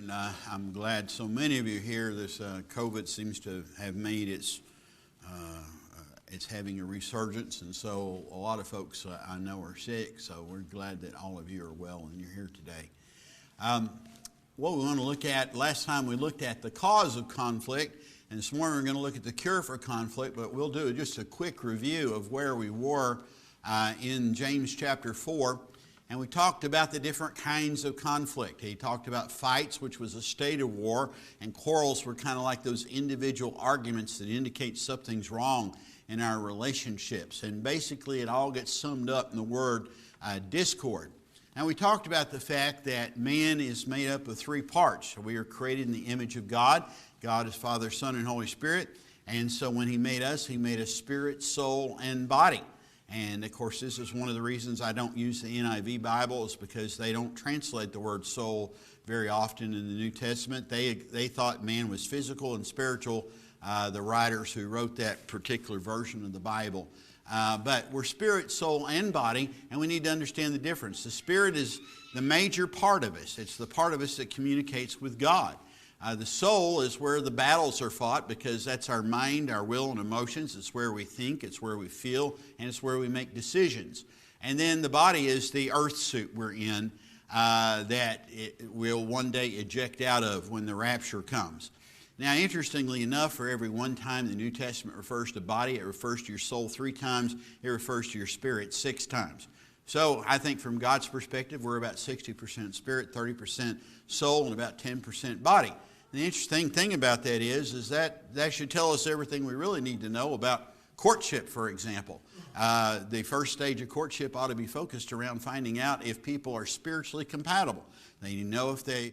and I'm glad so many of you here. This COVID seems to have made it's having a resurgence, and so a lot of folks I know are sick, so we're glad that all of you are well and you're here today. What we want to look at, last time we looked at the cause of conflict, and this morning we're going to look at the cure for conflict, but we'll do just a quick review of where we were in James chapter 4. And we talked about the different kinds of conflict. He talked about fights, which was a state of war, and quarrels were kind of like those individual arguments that indicate something's wrong in our relationships. And basically it all gets summed up in the word discord. Now we talked about the fact that man is made up of three parts. We are created in the image of God. God is Father, Son, and Holy Spirit. And so when He made us spirit, soul, and body. And of course, this is one of the reasons I don't use the NIV Bible, is because they don't translate the word soul very often in the New Testament. They thought man was physical and spiritual, the writers who wrote that particular version of the Bible. But we're spirit, soul, and body, and we need to understand the difference. The spirit is the major part of us. It's the part of us that communicates with God. The soul is where the battles are fought, because that's our mind, our will, and emotions. It's where we think, it's where we feel, and it's where we make decisions. And then the body is the earth suit we're in that it will one day eject out of when the rapture comes. Now, interestingly enough, for every one time the New Testament refers to body, it refers to your soul 3 times, it refers to your spirit 6 times. So I think from God's perspective, we're about 60% spirit, 30% soul, and about 10% body. And the interesting thing about that is that should tell us everything we really need to know about courtship, for example. The first stage of courtship ought to be focused around finding out if people are spiritually compatible. They need to know if they